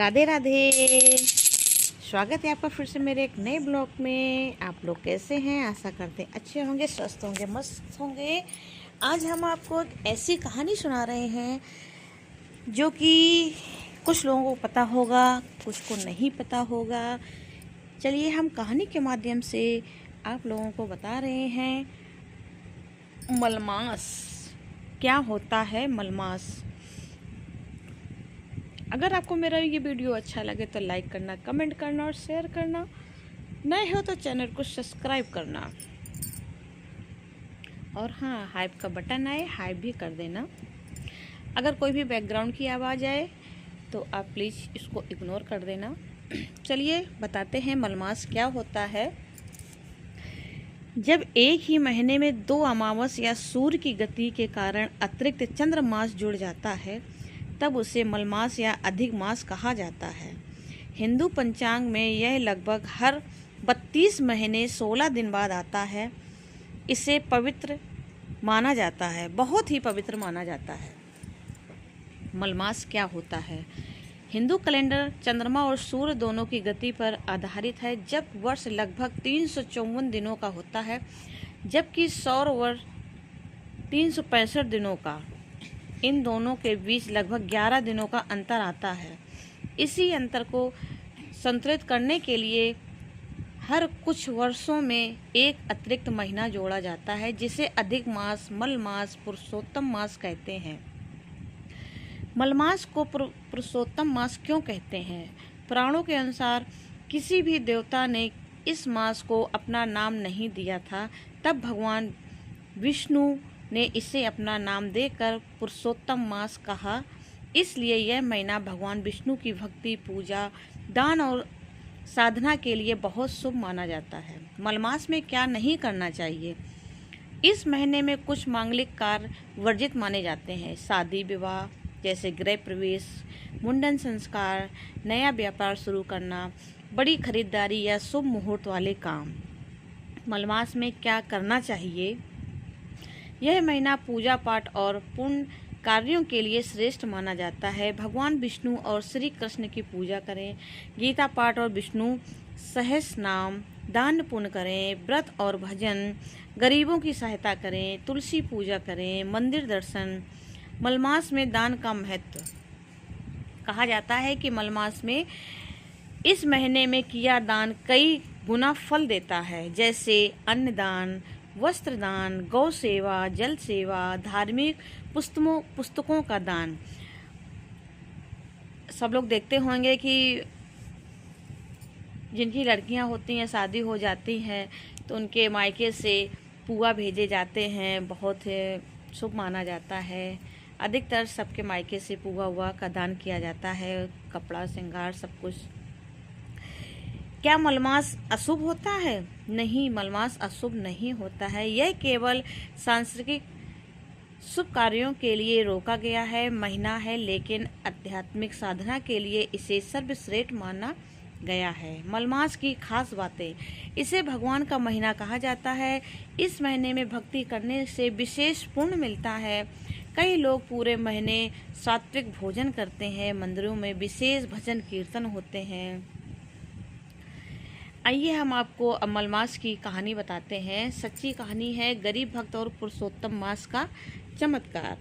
राधे राधे। स्वागत है आपका फिर से मेरे एक नए ब्लॉग में। आप लोग कैसे हैं? आशा करते हैं अच्छे होंगे, स्वस्थ होंगे, मस्त होंगे। आज हम आपको एक ऐसी कहानी सुना रहे हैं जो कि कुछ लोगों को पता होगा, कुछ को नहीं पता होगा। चलिए हम कहानी के माध्यम से आप लोगों को बता रहे हैं मलमास क्या होता है। मलमास। अगर आपको मेरा ये वीडियो अच्छा लगे तो लाइक करना, कमेंट करना और शेयर करना। नए हो तो चैनल को सब्सक्राइब करना। और हाँ, हाइप का बटन आए, हाइप भी कर देना। अगर कोई भी बैकग्राउंड की आवाज़ आए तो आप प्लीज़ इसको इग्नोर कर देना। चलिए बताते हैं मलमास क्या होता है। जब एक ही महीने में 2 अमावस या सूर्य की गति के कारण अतिरिक्त चंद्रमास जुड़ जाता है तब उसे मलमास या अधिक मास कहा जाता है। हिंदू पंचांग में यह लगभग हर 32 महीने 16 दिन बाद आता है। इसे पवित्र माना जाता है, बहुत ही पवित्र माना जाता है। मलमास क्या होता है? हिंदू कैलेंडर चंद्रमा और सूर्य दोनों की गति पर आधारित है। जब वर्ष लगभग 354 दिनों का होता है जबकि सौर वर्ष 365 दिनों का। इन दोनों के बीच लगभग 11 दिनों का अंतर आता है। इसी अंतर को संतुलित करने के लिए हर कुछ वर्षों में एक अतिरिक्त महीना जोड़ा जाता है जिसे अधिक मास, मल मास, पुरुषोत्तम मास कहते हैं। मलमास को पुरुषोत्तम मास क्यों कहते हैं? पुराणों के अनुसार किसी भी देवता ने इस मास को अपना नाम नहीं दिया था, तब भगवान विष्णु ने इसे अपना नाम देकर पुरुषोत्तम मास कहा। इसलिए यह महीना भगवान विष्णु की भक्ति, पूजा, दान और साधना के लिए बहुत शुभ माना जाता है। मलमास में क्या नहीं करना चाहिए? इस महीने में कुछ मांगलिक कार्य वर्जित माने जाते हैं। शादी विवाह जैसे गृह प्रवेश, मुंडन संस्कार, नया व्यापार शुरू करना, बड़ी खरीदारी या शुभ मुहूर्त वाले काम। मलमास में क्या करना चाहिए? यह महीना पूजा पाठ और पुण्य कार्यों के लिए श्रेष्ठ माना जाता है। भगवान विष्णु और श्री कृष्ण की पूजा करें, गीता पाठ और विष्णु सहस्र नाम, दान पुण्य करें, व्रत और भजन, गरीबों की सहायता करें, तुलसी पूजा करें, मंदिर दर्शन। मलमास में दान का महत्व। कहा जाता है कि मलमास में इस महीने में किया दान कई गुना फल देता है, जैसे अन्नदान, वस्त्र दान, गौ सेवा, जल सेवा, धार्मिक पुस्तकों का दान। सब लोग देखते होंगे कि जिनकी लड़कियां होती हैं, शादी हो जाती हैं, तो उनके मायके से पुआ भेजे जाते हैं। बहुत शुभ माना जाता है। अधिकतर सबके मायके से पुआ हुआ का दान किया जाता है, कपड़ा श्रृंगार सब कुछ। क्या मलमास अशुभ होता है? नहीं, मलमास अशुभ नहीं होता है। यह केवल सांस्कृतिक शुभ कार्यों के लिए रोका गया है महीना है, लेकिन आध्यात्मिक साधना के लिए इसे सर्वश्रेष्ठ माना गया है। मलमास की खास बातें। इसे भगवान का महीना कहा जाता है। इस महीने में भक्ति करने से विशेष पुण्य मिलता है। कई लोग पूरे महीने सात्विक भोजन करते हैं। मंदिरों में विशेष भजन कीर्तन होते हैं। आइए हम आपको मलमास की कहानी बताते हैं। सच्ची कहानी है गरीब भक्त और पुरुषोत्तम मास का चमत्कार।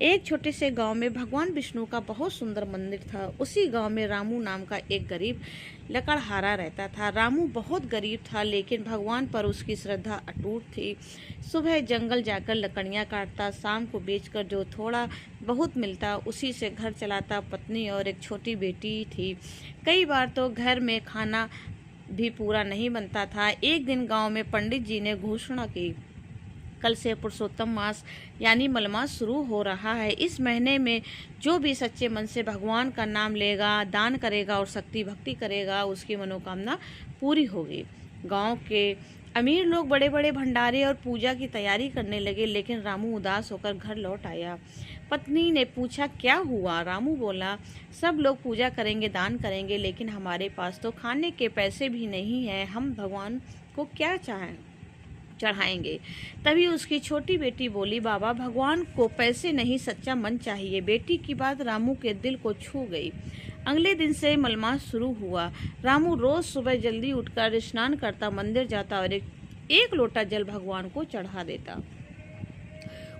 एक छोटे से गांव में भगवान विष्णु का बहुत सुंदर मंदिर था। उसी गांव में रामू नाम का एक गरीब लकड़हारा रहता था। रामू बहुत गरीब था, लेकिन भगवान पर उसकी श्रद्धा अटूट थी। सुबह जंगल जाकर लकड़ियां काटता, शाम को बेचकर जो थोड़ा बहुत मिलता उसी से घर चलाता। पत्नी और एक छोटी बेटी थी। कई बार तो घर में खाना भी पूरा नहीं बनता था। एक दिन गांव में पंडित जी ने घोषणा की, कल से पुरुषोत्तम मास यानी मलमास शुरू हो रहा है। इस महीने में जो भी सच्चे मन से भगवान का नाम लेगा, दान करेगा और शक्ति भक्ति करेगा, उसकी मनोकामना पूरी होगी। गांव के अमीर लोग बड़े बड़े भंडारे और पूजा की तैयारी करने लगे, लेकिन रामू उदास होकर घर लौट आया। पत्नी ने पूछा, क्या हुआ? रामू बोला, सब लोग पूजा करेंगे, दान करेंगे, लेकिन हमारे पास तो खाने के पैसे भी नहीं हैं। हम भगवान को क्या चढ़ाएंगे? तभी उसकी छोटी बेटी बोली, बाबा, भगवान को पैसे नहीं, सच्चा मन चाहिए। बेटी की बात रामू के दिल को छू गई। अगले दिन से मलमास शुरू हुआ। रामू रोज सुबह जल्दी उठकर स्नान करता, मंदिर जाता और एक लोटा जल भगवान को चढ़ा देता।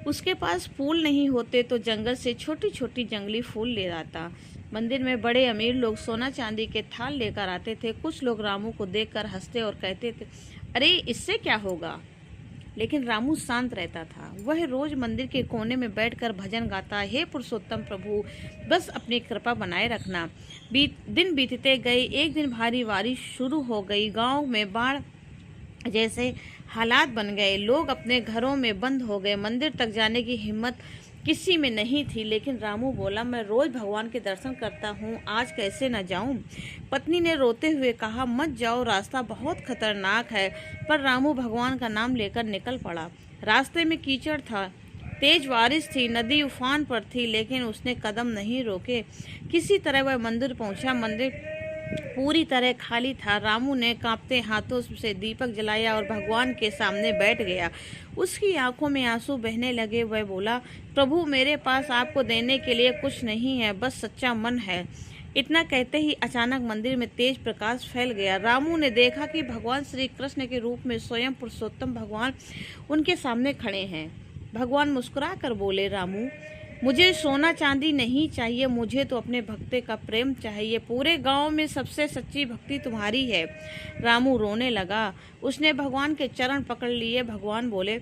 उसके पास फूल नहीं होते तो जंगल से छोटी छोटी जंगली फूल ले आता। मंदिर में बड़े अमीर लोग सोना चांदी के थाल लेकर आते थे। कुछ लोग रामू को देखकर हंसते और कहते थे, अरे इससे क्या होगा। लेकिन रामू शांत रहता था। वह रोज मंदिर के कोने में बैठकर भजन गाता, हे पुरुषोत्तम प्रभु, बस अपनी कृपा बनाए रखना। दिन बीतते गए। एक दिन भारी बारिश शुरू हो गई। गांव में बाढ़ जैसे हालात बन गए। लोग अपने घरों में बंद हो गए। मंदिर तक जाने की हिम्मत किसी में नहीं थी। लेकिन रामू बोला, मैं रोज भगवान के दर्शन करता हूँ, आज कैसे न जाऊं। पत्नी ने रोते हुए कहा, मत जाओ, रास्ता बहुत खतरनाक है। पर रामू भगवान का नाम लेकर निकल पड़ा। रास्ते में कीचड़ था, तेज बारिश थी, नदी उफान पर थी, लेकिन उसने कदम नहीं रोके। किसी तरह वह मंदिर पहुंचा। मंदिर पूरी तरह खाली था। रामू ने कांपते हाथों से दीपक जलाया और भगवान के सामने बैठ गया। उसकी आंखों में आंसू बहने लगे। वह बोला, प्रभु, मेरे पास आपको देने के लिए कुछ नहीं है, बस सच्चा मन है। इतना कहते ही अचानक मंदिर में तेज प्रकाश फैल गया। रामू ने देखा कि भगवान श्री कृष्ण के रूप में स्वयं पुरुषोत्तम भगवान उनके सामने खड़े हैं। भगवान मुस्कुरा कर बोले, रामू, मुझे सोना चांदी नहीं चाहिए, मुझे तो अपने भक्ते का प्रेम चाहिए। पूरे गांव में सबसे सच्ची भक्ति तुम्हारी है। रामू रोने लगा। उसने भगवान के चरण पकड़ लिए। भगवान बोले,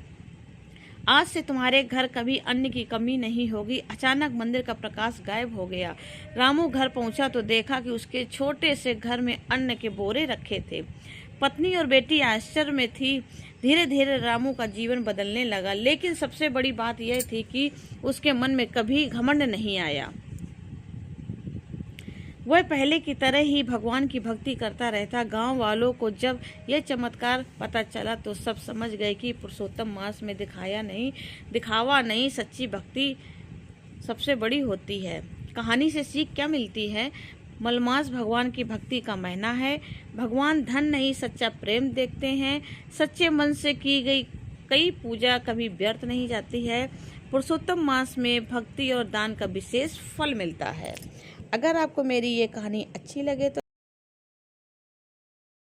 आज से तुम्हारे घर कभी अन्न की कमी नहीं होगी। अचानक मंदिर का प्रकाश गायब हो गया। रामू घर पहुंचा तो देखा कि उसके छोटे से घर में अन्न के बोरे रखे थे। पत्नी और बेटी आश्चर्य में थी। धीरे धीरे रामू का जीवन बदलने लगा। लेकिन सबसे बड़ी बात यह थी कि उसके मन में कभी घमंड नहीं आया। वह पहले की तरह ही भगवान की भक्ति करता रहता। गांव वालों को जब यह चमत्कार पता चला तो सब समझ गए कि पुरुषोत्तम मास में दिखावा नहीं, सच्ची भक्ति सबसे बड़ी होती है। कहानी से सीख क्या मिलती है? मलमास भगवान की भक्ति का महीना है। भगवान धन नहीं, सच्चा प्रेम देखते हैं। सच्चे मन से की गई कई पूजा कभी व्यर्थ नहीं जाती है। पुरुषोत्तम मास में भक्ति और दान का विशेष फल मिलता है। अगर आपको मेरी ये कहानी अच्छी लगे तो